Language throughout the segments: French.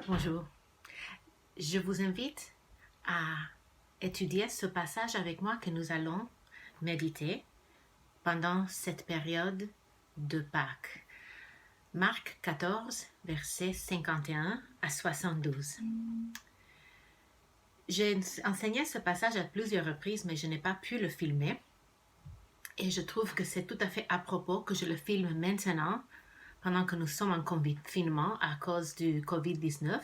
Bonjour. Je vous invite à étudier ce passage avec moi que nous allons méditer pendant cette période de Pâques. Marc 14, versets 51 à 72. J'ai enseigné ce passage à plusieurs reprises, mais je n'ai pas pu le filmer. Et je trouve que c'est tout à fait à propos que je le filme maintenant, pendant que nous sommes en confinement à cause du COVID-19.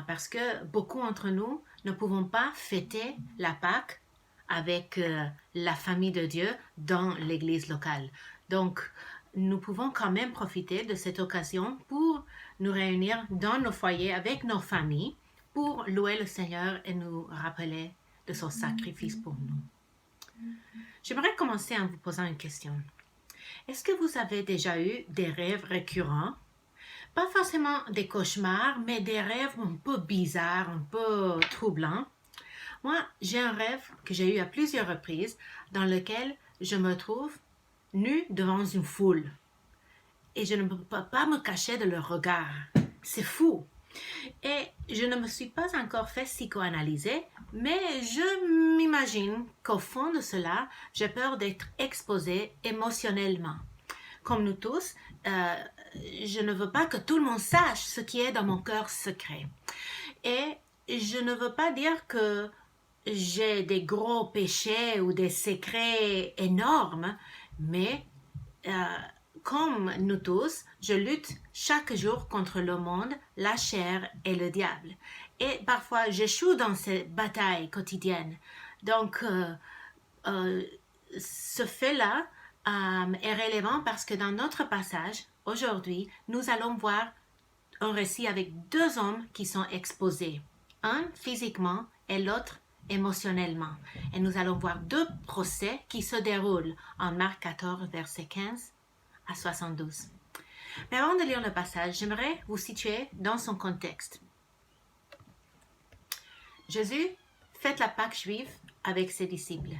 Parce que beaucoup d'entre nous ne pouvons pas fêter la Pâque avec la famille de Dieu dans l'église locale. Donc, nous pouvons quand même profiter de cette occasion pour nous réunir dans nos foyers avec nos familles pour louer le Seigneur et nous rappeler de son sacrifice pour nous. J'aimerais commencer en vous posant une question. Est-ce que vous avez déjà eu des rêves récurrents? Pas forcément des cauchemars, mais des rêves un peu bizarres, un peu troublants. Moi, j'ai un rêve que j'ai eu à plusieurs reprises dans lequel je me trouve nue devant une foule. Et je ne peux pas me cacher de leur regard. C'est fou. Et je ne me suis pas encore fait psychoanalyser, mais je m'imagine qu'au fond de cela, j'ai peur d'être exposée émotionnellement. Comme nous tous, je ne veux pas que tout le monde sache ce qui est dans mon cœur secret. Et je ne veux pas dire que j'ai des gros péchés ou des secrets énormes, mais comme nous tous, je lutte chaque jour contre le monde, la chair et le diable. Et parfois, j'échoue dans ces batailles quotidiennes. Donc, ce fait-là est relevant parce que dans notre passage, aujourd'hui, nous allons voir un récit avec deux hommes qui sont exposés. Un physiquement et l'autre émotionnellement. Et nous allons voir deux procès qui se déroulent en Marc 14, verset 15 à 72. Mais avant de lire le passage, j'aimerais vous situer dans son contexte. Jésus fête la Pâque juive avec ses disciples.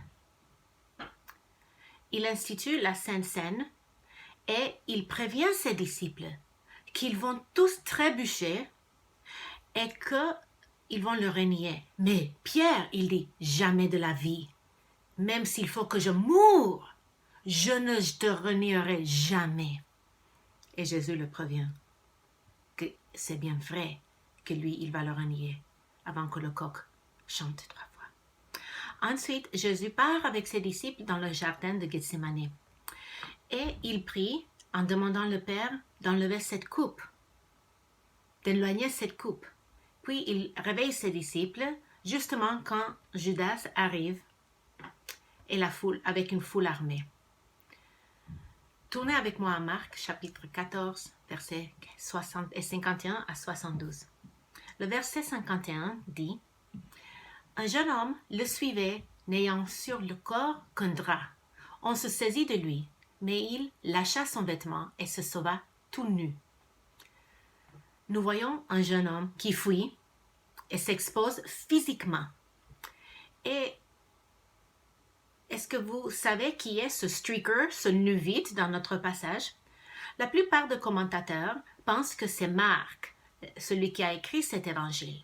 Il institue la Sainte Seine et il prévient ses disciples qu'ils vont tous trébucher et qu'ils vont le renier. Mais Pierre, il dit, jamais de la vie. Même s'il faut que je moure, je ne te renierai jamais. Et Jésus le prévient que c'est bien vrai que lui, il va le renier avant que le coq chante 3 fois. Ensuite, Jésus part avec ses disciples dans le jardin de Gethsémani. Et il prie en demandant le Père d'enlever cette coupe, d'éloigner cette coupe. Puis il réveille ses disciples justement quand Judas arrive et la foule, avec une foule armée. Tournez avec moi à Marc, chapitre 14, versets 51 à 72. Le verset 51 dit « Un jeune homme le suivait, n'ayant sur le corps qu'un drap. On se saisit de lui, mais il lâcha son vêtement et se sauva tout nu. » Nous voyons un jeune homme qui fuit et s'expose physiquement. Et est-ce que vous savez qui est ce streaker, ce nu-vite dans notre passage? La plupart des commentateurs pensent que c'est Marc, celui qui a écrit cet évangile,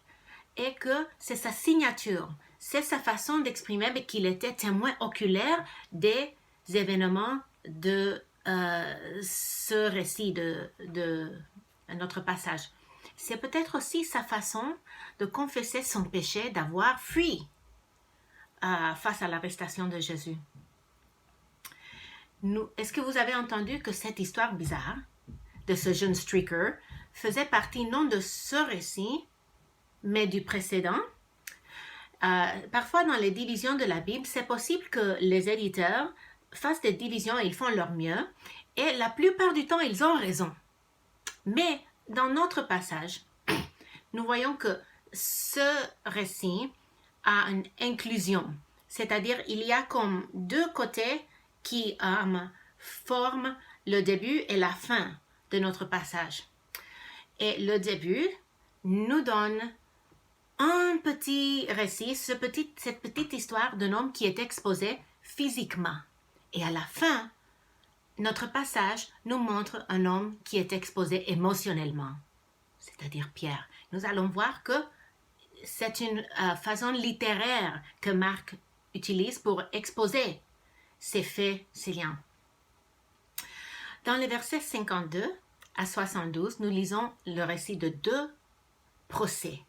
et que c'est sa signature, c'est sa façon d'exprimer qu'il était témoin oculaire des événements de ce récit de notre passage. C'est peut-être aussi sa façon de confesser son péché d'avoir fui face à l'arrestation de Jésus. Est-ce que vous avez entendu que cette histoire bizarre de ce jeune streaker faisait partie non de ce récit, mais du précédent? Parfois, dans les divisions de la Bible, c'est possible que les éditeurs fassent des divisions et ils font leur mieux, et la plupart du temps, ils ont raison. Mais dans notre passage, nous voyons que ce récit a une inclusion, c'est-à-dire il y a comme deux côtés qui forment le début et la fin de notre passage. Et le début nous donne un petit récit, cette petite histoire d'un homme qui est exposé physiquement. Et à la fin, notre passage nous montre un homme qui est exposé émotionnellement. c'est-à-dire Pierre. Nous allons voir que c'est une façon littéraire que Marc utilise pour exposer ces faits, ces liens. Dans les versets 52 à 72, nous lisons le récit de deux procès,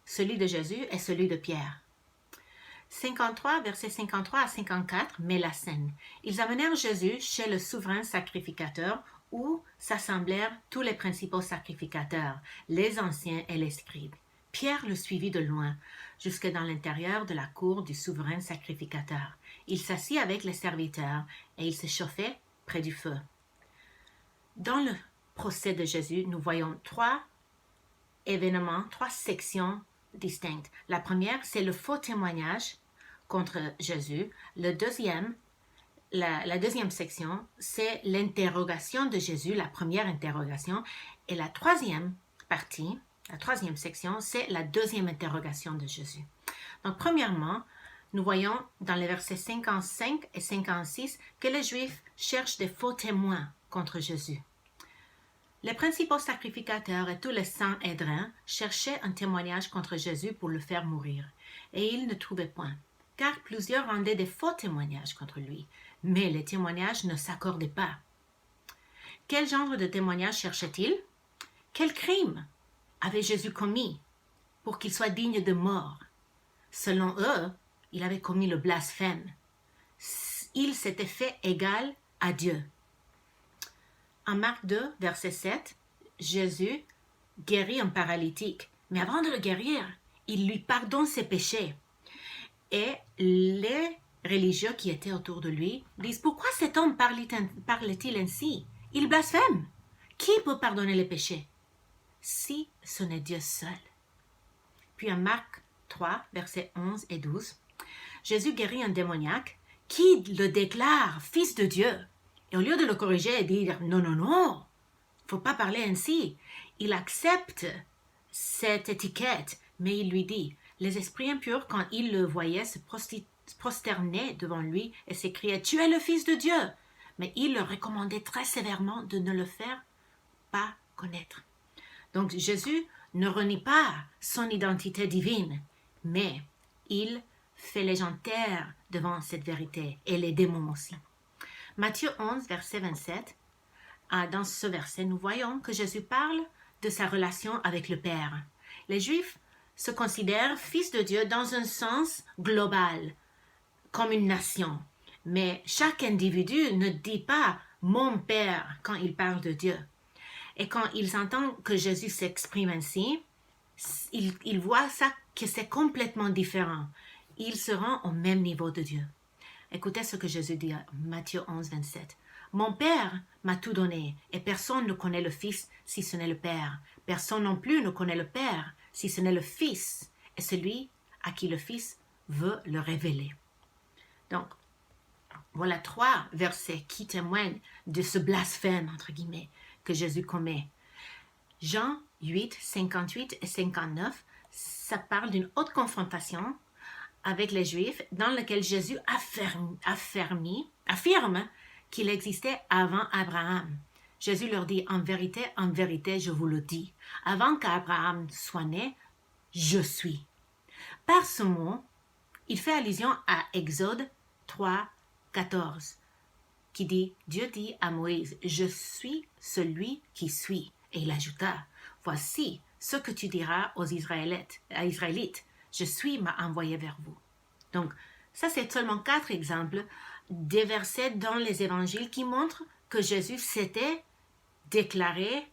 celui de Jésus et celui de Pierre. 53, versets 53 à 54, met la scène. Ils amenèrent Jésus chez le souverain sacrificateur où s'assemblèrent tous les principaux sacrificateurs, les anciens et les scribes. Pierre le suivit de loin, jusque dans l'intérieur de la cour du souverain sacrificateur. Il s'assit avec les serviteurs et il se chauffait près du feu. Dans le procès de Jésus, nous voyons trois événements, trois sections distinctes. La première, c'est le faux témoignage contre Jésus. La deuxième section, c'est l'interrogation de Jésus, la première interrogation. Et la troisième partie, la troisième section, c'est la deuxième interrogation de Jésus. Donc, premièrement, nous voyons dans les versets 55 et 56 que les Juifs cherchent des faux témoins contre Jésus. Les principaux sacrificateurs et tous les saints hédrins cherchaient un témoignage contre Jésus pour le faire mourir, et ils ne trouvaient point, car plusieurs rendaient des faux témoignages contre lui, mais les témoignages ne s'accordaient pas. Quel genre de témoignage cherchait-il? Quel crime avait Jésus commis pour qu'il soit digne de mort? Selon eux, il avait commis le blasphème. Il s'était fait égal à Dieu. En Marc 2, verset 7, Jésus guérit un paralytique. Mais avant de le guérir, il lui pardonne ses péchés. Et les religieux qui étaient autour de lui disent, pourquoi cet homme parle-t-il ainsi? Il blasphème. Qui peut pardonner les péchés? Si ce n'est Dieu seul. Puis en Marc 3, versets 11 et 12, Jésus guérit un démoniaque qui le déclare fils de Dieu. Et au lieu de le corriger et dire « Non, non, non, faut pas parler ainsi », il accepte cette étiquette, mais il lui dit « Les esprits impurs, quand ils le voyaient, se prosternaient devant lui et s'écriaient « Tu es le Fils de Dieu !» Mais il leur recommandait très sévèrement de ne le faire pas connaître. Donc Jésus ne renie pas son identité divine, mais il fait les gens taire devant cette vérité, et les démons aussi. Matthieu 11, verset 27, dans ce verset, nous voyons que Jésus parle de sa relation avec le Père. Les Juifs se considèrent fils de Dieu dans un sens global, comme une nation. Mais chaque individu ne dit pas « mon Père » quand il parle de Dieu. Et quand ils entendent que Jésus s'exprime ainsi, ils voient ça que c'est complètement différent. Ils seront au même niveau de Dieu. Écoutez ce que Jésus dit à Matthieu 11, 27. « Mon Père m'a tout donné, et personne ne connaît le Fils si ce n'est le Père. Personne non plus ne connaît le Père si ce n'est le Fils, et celui à qui le Fils veut le révéler. » Donc, voilà trois versets qui témoignent de ce blasphème, entre guillemets, que Jésus commet. Jean 8, 58 et 59, ça parle d'une haute confrontation avec les Juifs dans laquelle Jésus affirme qu'il existait avant Abraham. Jésus leur dit, en vérité, je vous le dis, avant qu'Abraham soit né, je suis. Par ce mot, il fait allusion à Exode 3, 14, qui dit, Dieu dit à Moïse, je suis celui qui suis. Et il ajouta, voici ce que tu diras aux Israélites, je suis m'a envoyé vers vous. Donc, ça c'est seulement 4 exemples des versets dans les évangiles qui montrent que Jésus s'était déclaré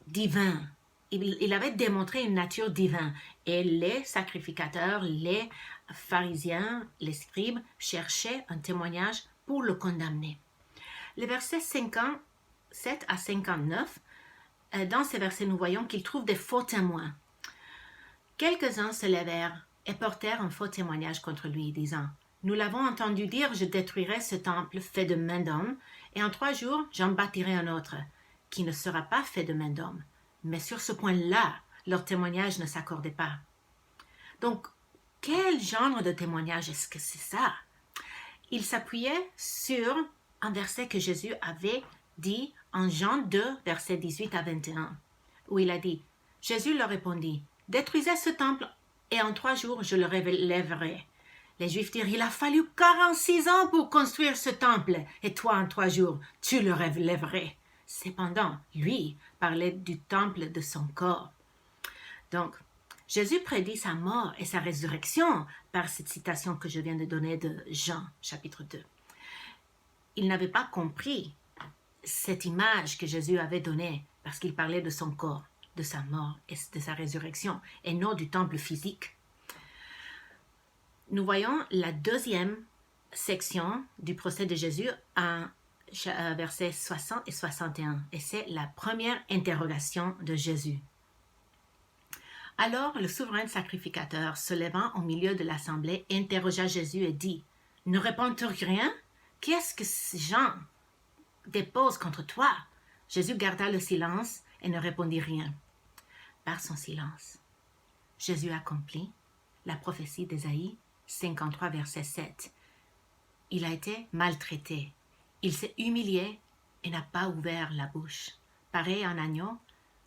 divin. Il avait démontré une nature divine. Et les sacrificateurs, les pharisiens, les scribes cherchaient un témoignage pour le condamner. Les versets 57 à 59, dans ces versets, nous voyons qu'ils trouvent des faux témoins. Quelques-uns se levèrent et portèrent un faux témoignage contre lui, disant « Nous l'avons entendu dire, je détruirai ce temple fait de main d'homme, et en 3 jours, j'en bâtirai un autre, qui ne sera pas fait de main d'homme. » Mais sur ce point-là, leur témoignage ne s'accordait pas. Donc, quel genre de témoignage est-ce que c'est ça? Il s'appuyait sur un verset que Jésus avait dit en Jean 2, versets 18 à 21. où il a dit, Jésus leur répondit, « Détruisez ce temple et en 3 jours je le relèverai. » Les Juifs dirent, « Il a fallu 46 ans pour construire ce temple et toi en 3 jours tu le relèverais. » Cependant, lui parlait du temple de son corps. Donc, Jésus prédit sa mort et sa résurrection par cette citation que je viens de donner de Jean, chapitre 2. Il n'avait pas compris cette image que Jésus avait donnée parce qu'il parlait de son corps, de sa mort et de sa résurrection, et non du temple physique. Nous voyons la deuxième section du procès de Jésus en versets 60 et 61, et c'est la première interrogation de Jésus. Alors le souverain sacrificateur, se levant au milieu de l'assemblée, interrogea Jésus et dit, « Ne réponds-tu rien? Qu'est-ce que ces gens déposent contre toi? » Jésus garda le silence et ne répondit rien. Par son silence, Jésus accomplit la prophétie d'Ésaïe 53, verset 7. Il a été maltraité. Il s'est humilié et n'a pas ouvert la bouche. Pareil à un agneau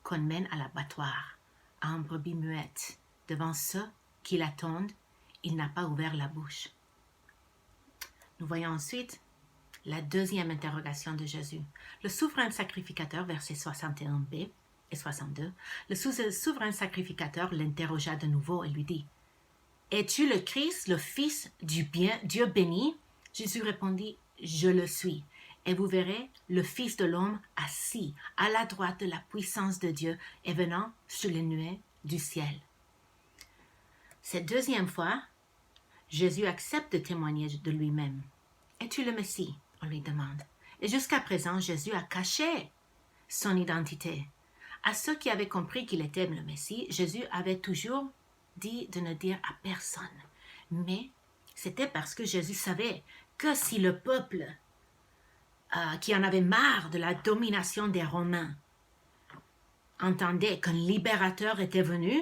qu'on mène à l'abattoir, à un brebis muette. Devant ceux qui l'attendent, il n'a pas ouvert la bouche. Nous voyons ensuite la deuxième interrogation de Jésus. Le souverain sacrificateur, versets 61b et 62, le souverain sacrificateur l'interrogea de nouveau et lui dit, « Es-tu le Christ, le Fils du Dieu béni ?» Jésus répondit, « Je le suis. Et vous verrez le Fils de l'homme assis à la droite de la puissance de Dieu et venant sur les nuées du ciel. » Cette deuxième fois, Jésus accepte de témoigner de lui-même. « Es-tu le Messie ?» on lui demande. Et jusqu'à présent, Jésus a caché son identité. À ceux qui avaient compris qu'il était le Messie, Jésus avait toujours dit de ne dire à personne. Mais c'était parce que Jésus savait que si le peuple qui en avait marre de la domination des Romains entendait qu'un libérateur était venu,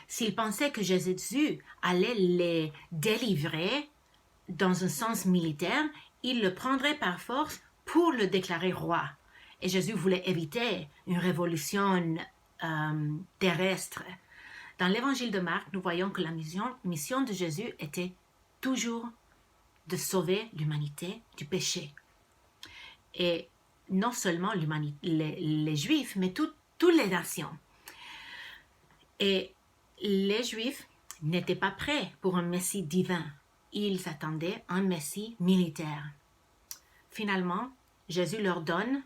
s'ils pensaient que Jésus allait les délivrer dans un sens militaire, ils le prendraient par force pour le déclarer roi. Et Jésus voulait éviter une révolution terrestre. Dans l'évangile de Marc, nous voyons que la mission de Jésus était toujours de sauver l'humanité du péché. Et non seulement les Juifs, mais toutes les nations. Et les Juifs n'étaient pas prêts pour un Messie divin. Ils attendaient un Messie militaire. Finalement, Jésus leur donne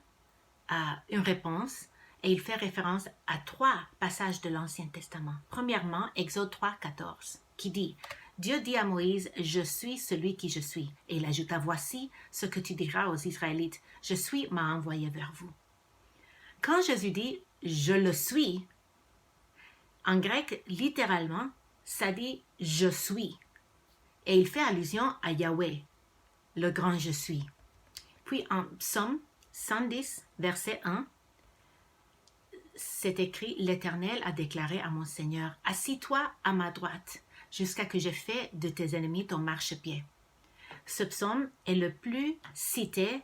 une réponse et il fait référence à 3 passages de l'Ancien Testament. Premièrement, Exode 3, 14, qui dit « Dieu dit à Moïse, je suis celui qui je suis. » Et il ajouta, « Voici ce que tu diras aux Israélites, je suis m'a envoyé vers vous. » Quand Jésus dit « je le suis », en grec, littéralement, ça dit « je suis ». Et il fait allusion à Yahweh, le grand je suis. Puis en Psaume 110, verset 1, c'est écrit « L'Éternel a déclaré à mon Seigneur, assis-toi à ma droite, jusqu'à que j'ai fait de tes ennemis ton marchepied. » Ce psaume est le plus cité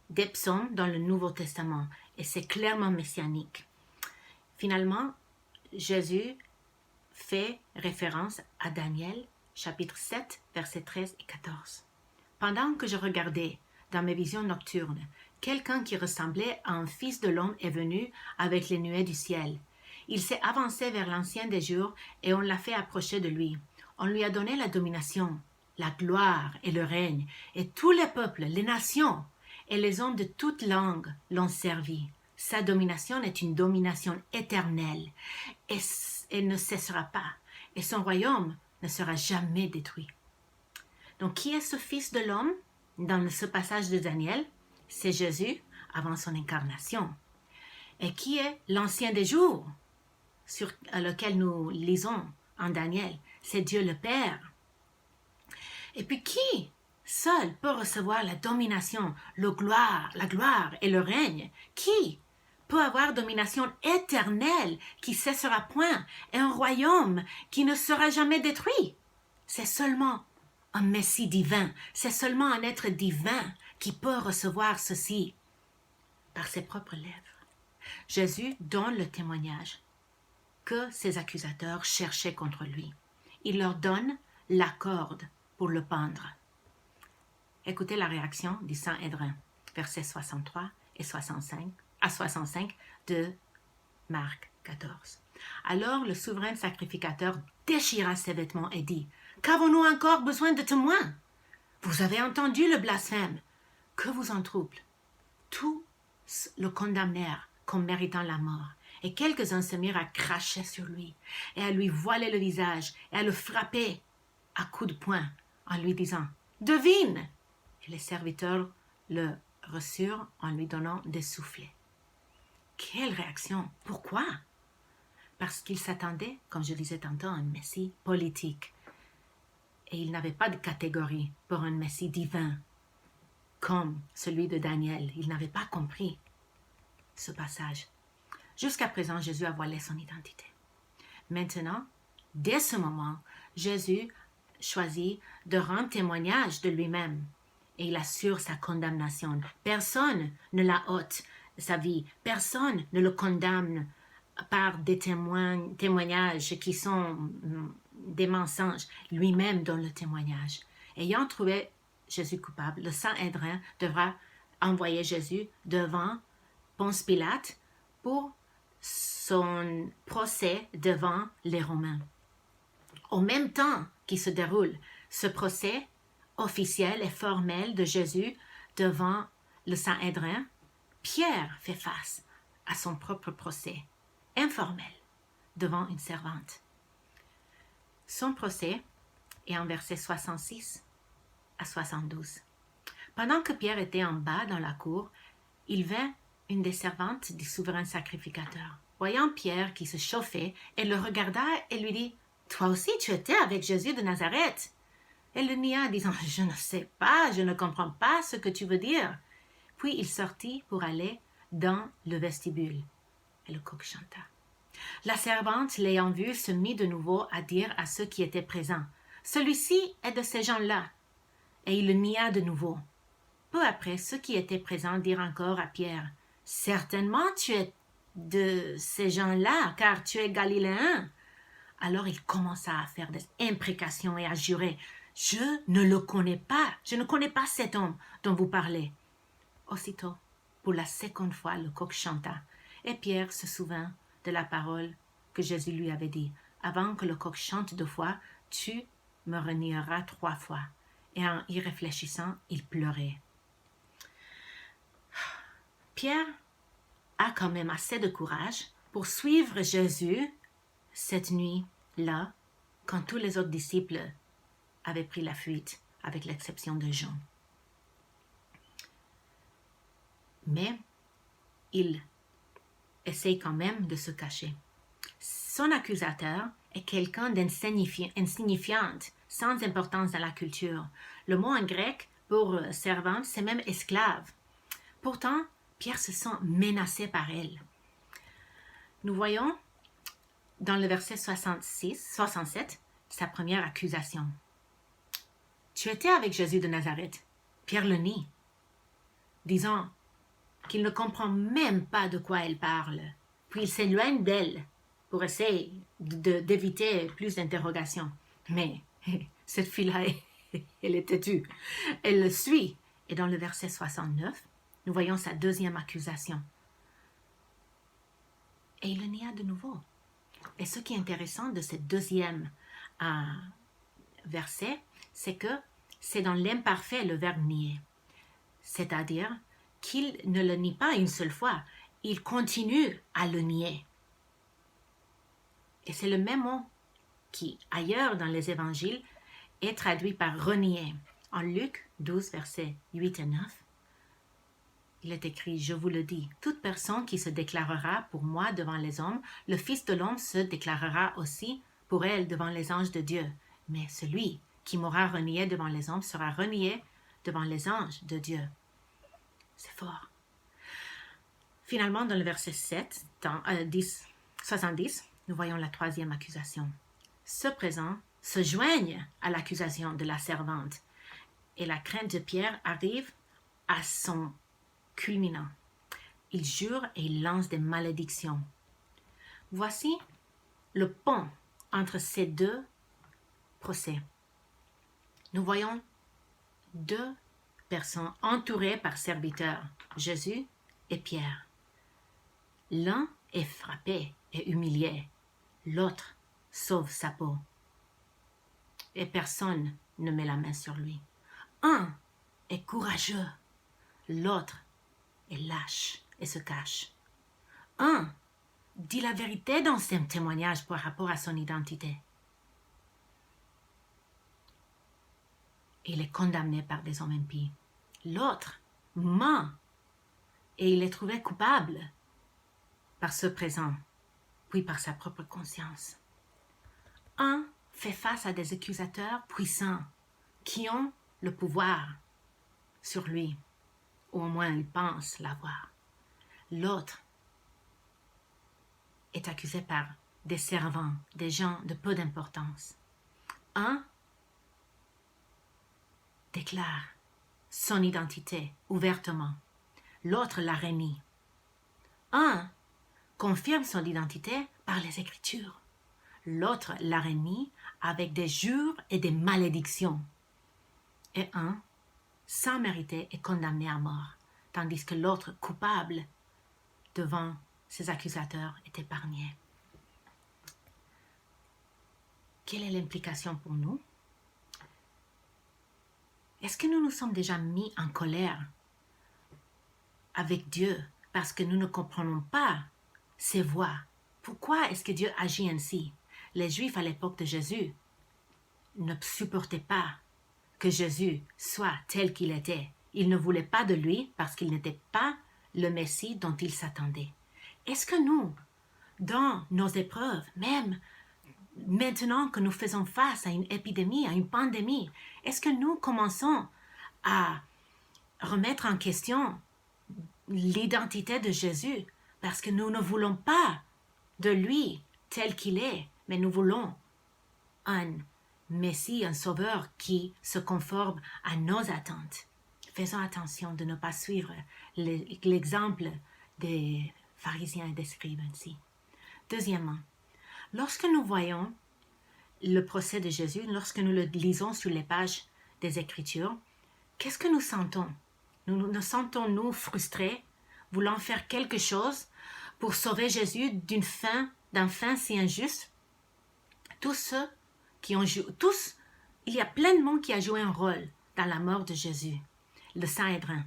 des psaumes dans le Nouveau Testament et c'est clairement messianique. Finalement, Jésus fait référence à Daniel, chapitre 7, versets 13 et 14. « Pendant que je regardais dans mes visions nocturnes, quelqu'un qui ressemblait à un fils de l'homme est venu avec les nuées du ciel. Il s'est avancé vers l'Ancien des jours et on l'a fait approcher de lui. On lui a donné la domination, la gloire et le règne, et tous les peuples, les nations et les hommes de toute langue l'ont servi. Sa domination est une domination éternelle et elle ne cessera pas, et son royaume ne sera jamais détruit. » Donc, qui est ce fils de l'homme dans ce passage de Daniel? C'est Jésus avant son incarnation. Et qui est l'ancien des jours sur lequel nous lisons en Daniel? C'est Dieu le Père. Et puis qui seul peut recevoir la domination, la gloire et le règne? Qui peut avoir domination éternelle qui cessera point et un royaume qui ne sera jamais détruit? C'est seulement un Messie divin, c'est seulement un être divin qui peut recevoir ceci par ses propres lèvres. Jésus donne le témoignage que ses accusateurs cherchaient contre lui. Il leur donne la corde pour le pendre. Écoutez la réaction du Saint-Hédrin, versets 63 et 65 à 65 de Marc 14. Alors le souverain sacrificateur déchira ses vêtements et dit: « Qu'avons-nous encore besoin de témoins? Vous avez entendu le blasphème. Que vous en trouble? » Tous le condamnèrent comme méritant la mort, et quelques-uns se mirent à cracher sur lui, et à lui voiler le visage, et à le frapper à coups de poing, en lui disant: « Devine !» Et les serviteurs le reçurent en lui donnant des soufflets. Quelle réaction! Pourquoi? Parce qu'il s'attendait, comme je disais tantôt, à un Messie politique. Et il n'avait pas de catégorie pour un Messie divin, comme celui de Daniel. Il n'avait pas compris ce passage. Jusqu'à présent, Jésus a voilé son identité. Maintenant, dès ce moment, Jésus choisit de rendre témoignage de lui-même et il assure sa condamnation. Personne ne la ôte sa vie. Personne ne le condamne par des témoignages qui sont des mensonges. Lui-même donne le témoignage. Ayant trouvé Jésus coupable, le Saint-Hédrin devra envoyer Jésus devant Ponce Pilate pour son procès devant les Romains. Au même temps qu'il se déroule ce procès officiel et formel de Jésus devant le Saint-Hédrin, Pierre fait face à son propre procès informel devant une servante. Son procès est en versets 66 à 72. Pendant que Pierre était en bas dans la cour, il vint une des servantes du souverain sacrificateur. Voyant Pierre qui se chauffait, elle le regarda et lui dit: « Toi aussi tu étais avec Jésus de Nazareth. » Elle le nia, disant: « Je ne sais pas, je ne comprends pas ce que tu veux dire. » Puis il sortit pour aller dans le vestibule. Et le coq chanta. La servante, l'ayant vu, se mit de nouveau à dire à ceux qui étaient présents: « Celui-ci est de ces gens-là. » Et il le nia de nouveau. Peu après, ceux qui étaient présents dirent encore à Pierre: « Certainement tu es de ces gens-là, car tu es galiléen. » Alors il commença à faire des imprécations et à jurer: « Je ne le connais pas, je ne connais pas cet homme dont vous parlez. » Aussitôt, pour la seconde fois, le coq chanta, et Pierre se souvint de la parole que Jésus lui avait dit: « Avant que le coq chante 2 fois, tu me renieras 3 fois. » Et en y réfléchissant, il pleurait. Pierre a quand même assez de courage pour suivre Jésus cette nuit-là, quand tous les autres disciples avaient pris la fuite, avec l'exception de Jean. Mais il essaye quand même de se cacher. Son accusateur est quelqu'un d'insignifiant, sans importance dans la culture. Le mot en grec pour servante, c'est même esclave. Pourtant, Pierre se sent menacé par elle. Nous voyons dans le verset 67 sa première accusation. « Tu étais avec Jésus de Nazareth. » Pierre le nie, disant qu'il ne comprend même pas de quoi elle parle. Puis il s'éloigne d'elle pour essayer d'éviter plus d'interrogations. Mais cette fille-là, elle est têtue. Elle le suit. Et dans le verset 69, nous voyons sa deuxième accusation. Et il le nia de nouveau. Et ce qui est intéressant de ce deuxième verset, c'est que c'est dans l'imparfait le verbe nier. C'est-à-dire qu'il ne le nie pas une seule fois, il continue à le nier. Et c'est le même mot qui, ailleurs dans les évangiles, est traduit par renier. En Luc 12, versets 8 et 9, il est écrit: « Je vous le dis, toute personne qui se déclarera pour moi devant les hommes, le Fils de l'homme se déclarera aussi pour elle devant les anges de Dieu. Mais celui qui m'aura renié devant les hommes sera renié devant les anges de Dieu. » C'est fort. Finalement, dans le verset 70, nous voyons la troisième accusation. Ceux présents se joignent à l'accusation de la servante et la crainte de Pierre arrive à son culminant. Il jure et il lance des malédictions. Voici le pont entre ces deux procès. Nous voyons deux personnes entourées par serviteurs, Jésus et Pierre. L'un est frappé et humilié, l'autre sauve sa peau. Et personne ne met la main sur lui. Un est courageux, l'autre est lâche et se cache. Un dit la vérité dans ses témoignages par rapport à son identité. Il est condamné par des hommes impies. L'autre ment et il est trouvé coupable par ce présent, puis par sa propre conscience. Un fait face à des accusateurs puissants qui ont le pouvoir sur lui, ou au moins il pense l'avoir. L'autre est accusé par des servants, des gens de peu d'importance. Un déclare son identité ouvertement, l'autre la renie. Un confirme son identité par les Écritures, l'autre la renie avec des jures et des malédictions. Et un, sans mériter, est condamné à mort, tandis que l'autre, coupable, devant ses accusateurs, est épargné. Quelle est l'implication pour nous? Est-ce que nous nous sommes déjà mis en colère avec Dieu parce que nous ne comprenons pas ses voies? Pourquoi est-ce que Dieu agit ainsi? Les Juifs à l'époque de Jésus ne supportaient pas que Jésus soit tel qu'il était. Ils ne voulaient pas de lui parce qu'il n'était pas le Messie dont ils s'attendaient. Est-ce que nous, dans nos épreuves, même maintenant que nous faisons face à une épidémie, à une pandémie, est-ce que nous commençons à remettre en question l'identité de Jésus parce que nous ne voulons pas de lui tel qu'il est, mais nous voulons un Messie, un sauveur qui se conforme à nos attentes? Faisons attention de ne pas suivre l'exemple des pharisiens et des scribes ainsi. Deuxièmement, lorsque nous voyons le procès de Jésus, lorsque nous le lisons sur les pages des Écritures, qu'est-ce que nous sentons? Nous sentons-nous frustrés, voulant faire quelque chose pour sauver Jésus d'un fin si injuste? Tous ceux qui ont joué, il y a plein de monde qui a joué un rôle dans la mort de Jésus. Le Sanhédrin,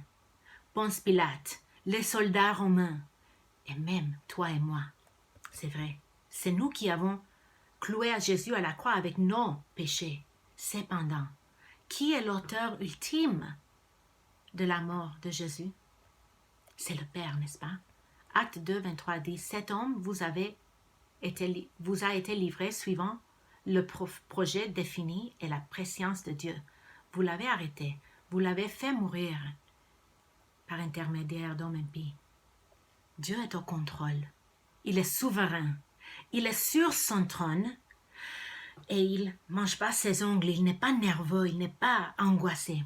Ponce Pilate, les soldats romains, et même toi et moi. C'est vrai, c'est nous qui avons cloué à Jésus à la croix avec nos péchés. Cependant, qui est l'auteur ultime de la mort de Jésus? C'est le Père, n'est-ce pas? Acte 2, 23 dit, « Cet homme vous a été livré suivant le projet défini et la préscience de Dieu. Vous l'avez arrêté, vous l'avez fait mourir par intermédiaire d'hommes impies. » Dieu est au contrôle. Il est souverain. Il est sur son trône et il ne mange pas ses ongles. Il n'est pas nerveux. Il n'est pas angoissé.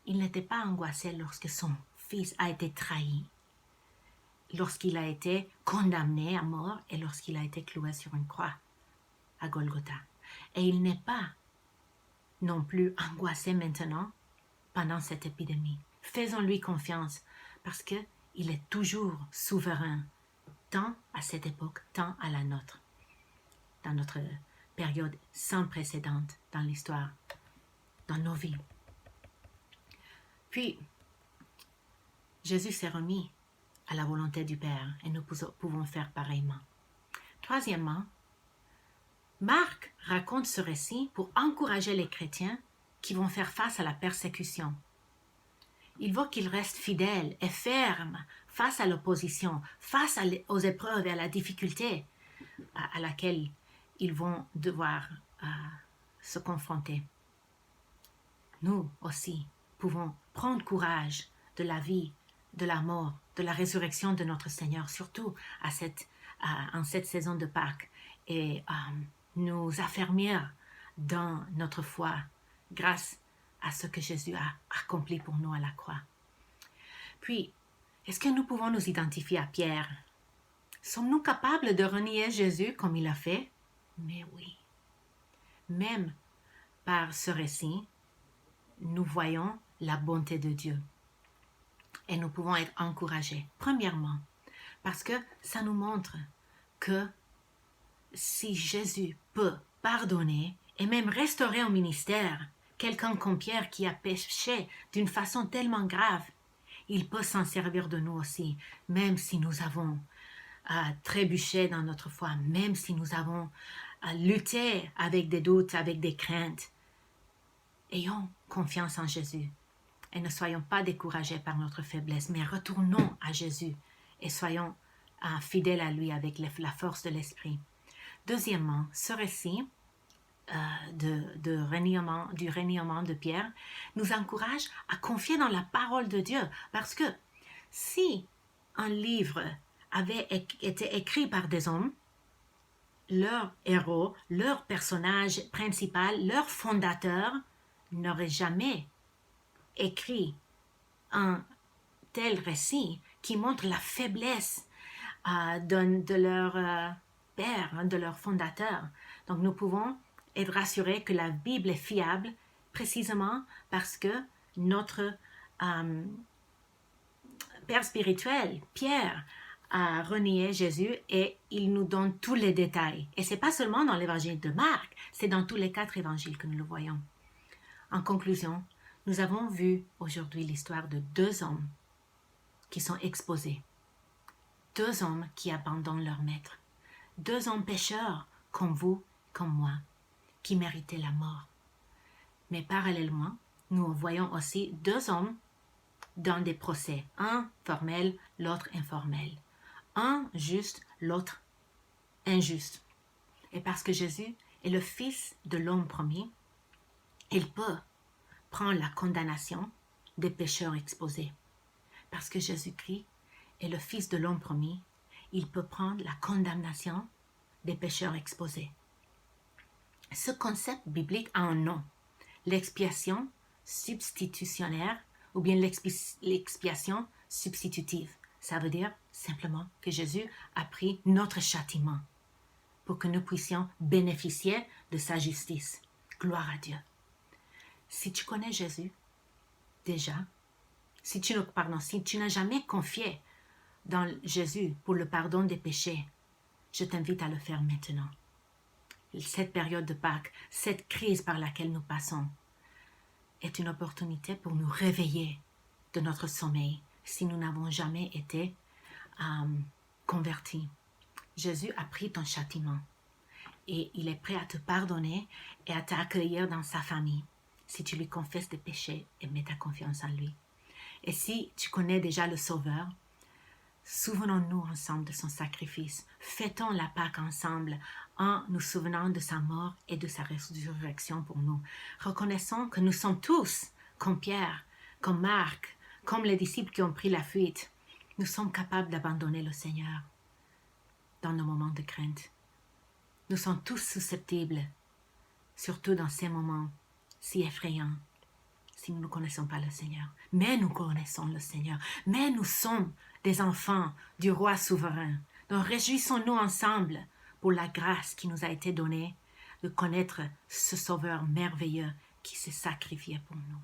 Il n'était pas angoissé lorsque son fils a été trahi, lorsqu'il a été condamné à mort et lorsqu'il a été cloué sur une croix à Golgotha. Et il n'est pas non plus angoissé maintenant pendant cette épidémie. Faisons-lui confiance parce qu'il est toujours souverain, tant à cette époque, tant à la nôtre, dans notre période sans précédent dans l'histoire, dans nos vies. Puis, Jésus s'est remis à la volonté du Père et nous pouvons faire pareillement. Troisièmement, Marc raconte ce récit pour encourager les chrétiens qui vont faire face à la persécution. Il veut qu'ils restent fidèles et fermes face à l'opposition, face aux épreuves et à la difficulté à laquelle ils vont devoir se confronter. Nous aussi pouvons prendre courage de la vie, de la mort, de la résurrection de notre Seigneur, surtout en cette saison de Pâques, et nous affermir dans notre foi grâce à ce que Jésus a accompli pour nous à la croix. Puis, Est-ce que nous pouvons nous identifier à Pierre? Sommes-nous capables de renier Jésus comme il a fait? Mais oui. Même par ce récit, nous voyons la bonté de Dieu et nous pouvons être encouragés. Premièrement, parce que ça nous montre que si Jésus peut pardonner et même restaurer au ministère quelqu'un comme Pierre qui a péché d'une façon tellement grave, il peut s'en servir de nous aussi, même si nous avons trébuché dans notre foi, même si nous avons lutté avec des doutes, avec des craintes. Ayons confiance en Jésus et ne soyons pas découragés par notre faiblesse, mais retournons à Jésus et soyons fidèles à lui avec la force de l'Esprit. Deuxièmement, ce récit du reniement de Pierre nous encourage à confier dans la parole de Dieu, parce que si un livre avait été écrit par des hommes, leur héros, leur personnage principal, leur fondateur n'aurait jamais écrit un tel récit qui montre la faiblesse de leur père, de leur fondateur. Donc nous pouvons être rassurés que la Bible est fiable précisément parce que notre père spirituel, Pierre, a renié Jésus et il nous donne tous les détails. Et ce n'est pas seulement dans l'évangile de Marc, c'est dans tous les 4 évangiles que nous le voyons. En conclusion, nous avons vu aujourd'hui l'histoire de 2 hommes qui sont exposés. 2 hommes qui abandonnent leur maître. 2 hommes pécheurs comme vous, comme moi, qui méritaient la mort. Mais parallèlement, nous voyons aussi 2 hommes dans des procès, un formel, l'autre informel. Un juste, l'autre injuste. Et parce que Jésus est le Fils de l'homme promis, il peut prendre la condamnation des pécheurs exposés. Parce que Jésus-Christ est le Fils de l'homme promis, il peut prendre la condamnation des pécheurs exposés. Ce concept biblique a un nom, l'expiation substitutionnaire ou bien l'expiation substitutive. Ça veut dire simplement que Jésus a pris notre châtiment pour que nous puissions bénéficier de sa justice. Gloire à Dieu. Si tu connais Jésus, déjà, si tu n'as jamais confié dans Jésus pour le pardon des péchés, je t'invite à le faire maintenant. Cette période de Pâques, cette crise par laquelle nous passons, est une opportunité pour nous réveiller de notre sommeil si nous n'avons jamais été convertis. Jésus a pris ton châtiment et il est prêt à te pardonner et à t'accueillir dans sa famille si tu lui confesses tes péchés et mets ta confiance en lui. Et si tu connais déjà le Sauveur, souvenons-nous ensemble de son sacrifice. Fêtons la Pâque ensemble en nous souvenant de sa mort et de sa résurrection pour nous. Reconnaissons que nous sommes tous, comme Pierre, comme Marc, comme les disciples qui ont pris la fuite. Nous sommes capables d'abandonner le Seigneur dans nos moments de crainte. Nous sommes tous susceptibles, surtout dans ces moments si effrayants, si nous ne connaissons pas le Seigneur. Mais nous connaissons le Seigneur. Mais nous sommes des enfants du roi souverain. Donc réjouissons-nous ensemble pour la grâce qui nous a été donnée de connaître ce Sauveur merveilleux qui s'est sacrifié pour nous.